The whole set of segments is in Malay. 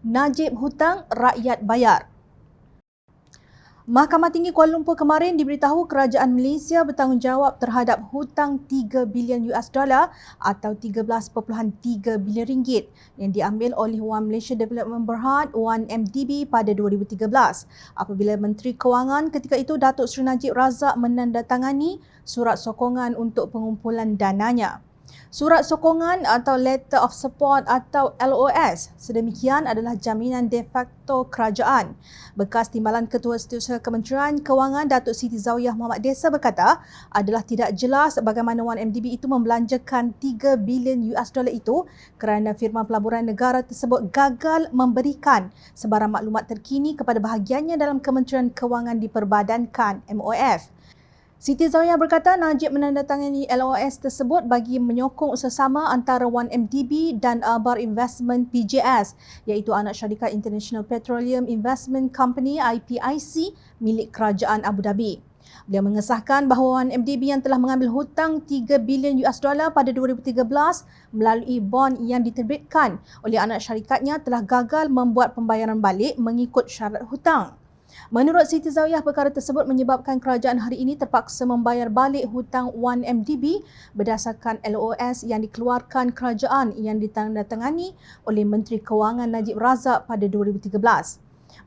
Najib hutang, rakyat bayar. Mahkamah Tinggi Kuala Lumpur kemarin diberitahu kerajaan Malaysia bertanggungjawab terhadap hutang 3 bilion US dollar atau 13.3 bilion ringgit yang diambil oleh One Malaysia Development Berhad (1MDB) pada 2013 apabila Menteri Kewangan ketika itu Datuk Seri Najib Razak menandatangani surat sokongan untuk pengumpulan dananya. Surat sokongan atau Letter of Support atau LOS sedemikian adalah jaminan de facto kerajaan. Bekas Timbalan Ketua Setiausaha Kementerian Kewangan Datuk Siti Zawiyah Muhammad Desa berkata adalah tidak jelas bagaimana 1MDB itu membelanjakan 3 bilion US dollar itu kerana firma pelaburan negara tersebut gagal memberikan sebarang maklumat terkini kepada bahagiannya dalam Kementerian Kewangan diperbadankan MOF. Siti Zawiyah berkata Najib menandatangani LOS tersebut bagi menyokong sesama antara 1MDB dan Albar Investment PJS iaitu anak syarikat International Petroleum Investment Company IPIC milik Kerajaan Abu Dhabi. Beliau mengesahkan bahawa 1MDB yang telah mengambil hutang 3 bilion US dollar pada 2013 melalui bond yang diterbitkan oleh anak syarikatnya telah gagal membuat pembayaran balik mengikut syarat hutang. Menurut Siti Zawiyah, perkara tersebut menyebabkan kerajaan hari ini terpaksa membayar balik hutang 1MDB berdasarkan LOS yang dikeluarkan kerajaan yang ditandatangani oleh Menteri Kewangan Najib Razak pada 2013.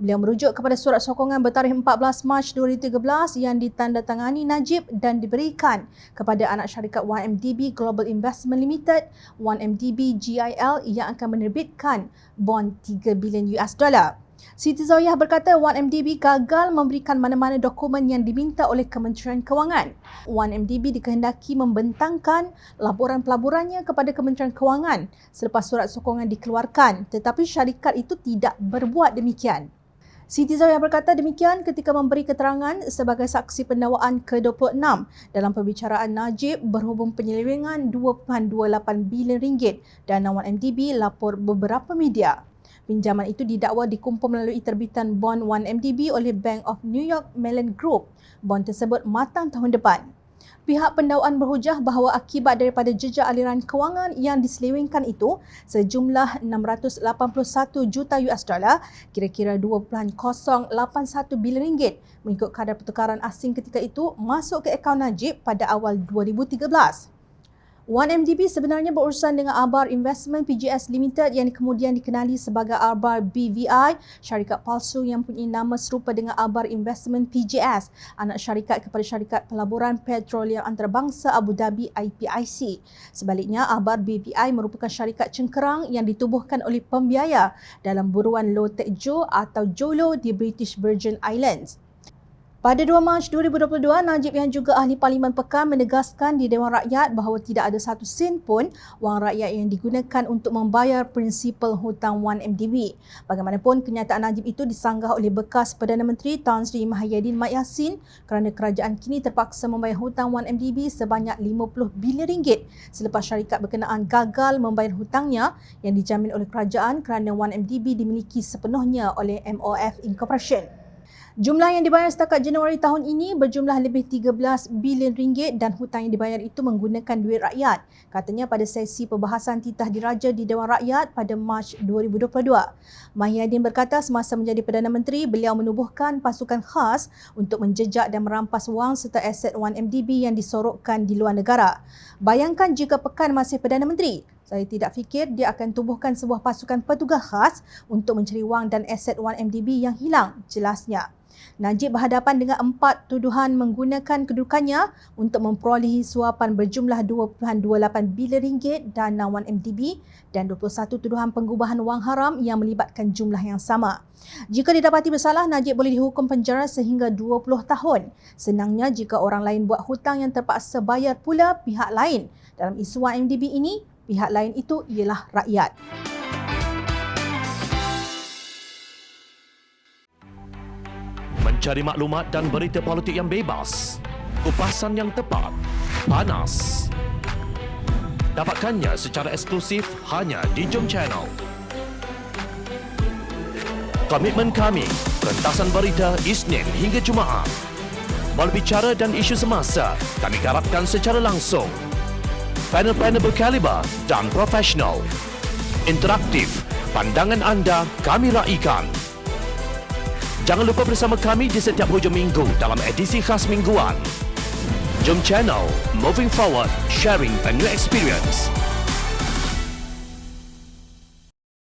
Beliau merujuk kepada surat sokongan bertarikh 14 Mac 2013 yang ditandatangani Najib dan diberikan kepada anak syarikat 1MDB Global Investment Limited, 1MDB GIL yang akan menerbitkan bond 3 bilion US dollar. Siti Zawiyah berkata 1MDB gagal memberikan mana-mana dokumen yang diminta oleh Kementerian Kewangan. 1MDB dikehendaki membentangkan laporan pelaburannya kepada Kementerian Kewangan selepas surat sokongan dikeluarkan, tetapi syarikat itu tidak berbuat demikian. Siti Zawiyah berkata demikian ketika memberi keterangan sebagai saksi pendakwaan ke-26 dalam perbicaraan Najib berhubung penyelewengan 2.28 bilion ringgit dana 1MDB, lapor beberapa media. Pinjaman itu didakwa dikumpul melalui terbitan bond 1MDB oleh Bank of New York Mellon Group. Bond tersebut matang tahun depan. Pihak pendakwaan berhujah bahawa akibat daripada jejak aliran kewangan yang diselewengkan itu sejumlah 681 juta US dollar, kira-kira 2.081 bilion ringgit mengikut kadar pertukaran asing ketika itu masuk ke akaun Najib pada awal 2013. 1MDB sebenarnya berurusan dengan Albar Investment PJS Limited yang kemudian dikenali sebagai Albar BVI, syarikat palsu yang mempunyai nama serupa dengan Albar Investment PJS, anak syarikat kepada syarikat pelaburan petroleum antarabangsa Abu Dhabi IPIC. Sebaliknya, Albar BVI merupakan syarikat cengkerang yang ditubuhkan oleh pembiaya dalam buruan Low Tech Joe atau JOLO di British Virgin Islands. Pada 2 Mac 2022, Najib yang juga Ahli Parlimen Pekan menegaskan di Dewan Rakyat bahawa tidak ada satu sen pun wang rakyat yang digunakan untuk membayar prinsipal hutang 1MDB. Bagaimanapun, kenyataan Najib itu disanggah oleh bekas Perdana Menteri Tan Sri Mahyadin Mat Yassin kerana kerajaan kini terpaksa membayar hutang 1MDB sebanyak 50 bilion ringgit selepas syarikat berkenaan gagal membayar hutangnya yang dijamin oleh kerajaan kerana 1MDB dimiliki sepenuhnya oleh MOF Incorporation. Jumlah yang dibayar setakat Januari tahun ini berjumlah lebih 13 bilion ringgit dan hutang yang dibayar itu menggunakan duit rakyat, katanya pada sesi perbahasan titah diraja di Dewan Rakyat pada Mac 2022. Mahyadin berkata semasa menjadi Perdana Menteri, beliau menubuhkan pasukan khas untuk menjejak dan merampas wang serta aset 1MDB yang disorokkan di luar negara. Bayangkan jika Pekan masih Perdana Menteri, saya tidak fikir dia akan tubuhkan sebuah pasukan petugas khas untuk mencari wang dan aset 1MDB yang hilang, jelasnya. Najib berhadapan dengan 4 tuduhan menggunakan kedudukannya untuk memperolehi suapan berjumlah 2.28 bilion ringgit dana 1MDB dan 21 tuduhan pengubahan wang haram yang melibatkan jumlah yang sama. Jika didapati bersalah, Najib boleh dihukum penjara sehingga 20 tahun. Senangnya jika orang lain buat hutang yang terpaksa bayar pula pihak lain. Dalam isu 1MDB ini, pihak lain itu ialah rakyat. Mencari maklumat dan berita politik yang bebas, kupasan yang tepat, panas. Dapatkannya secara eksklusif hanya di Jom Channel. Komitmen kami, rentasan berita Isnin hingga Jumaat. Berbicara dan isu semasa, kami garapkan secara langsung. Panel-panel berkaliber dan profesional. Interaktif Pandangan anda kami raikan. Jangan lupa bersama kami di setiap hujung minggu dalam edisi khas mingguan. Jom channel, moving forward, sharing a new experience.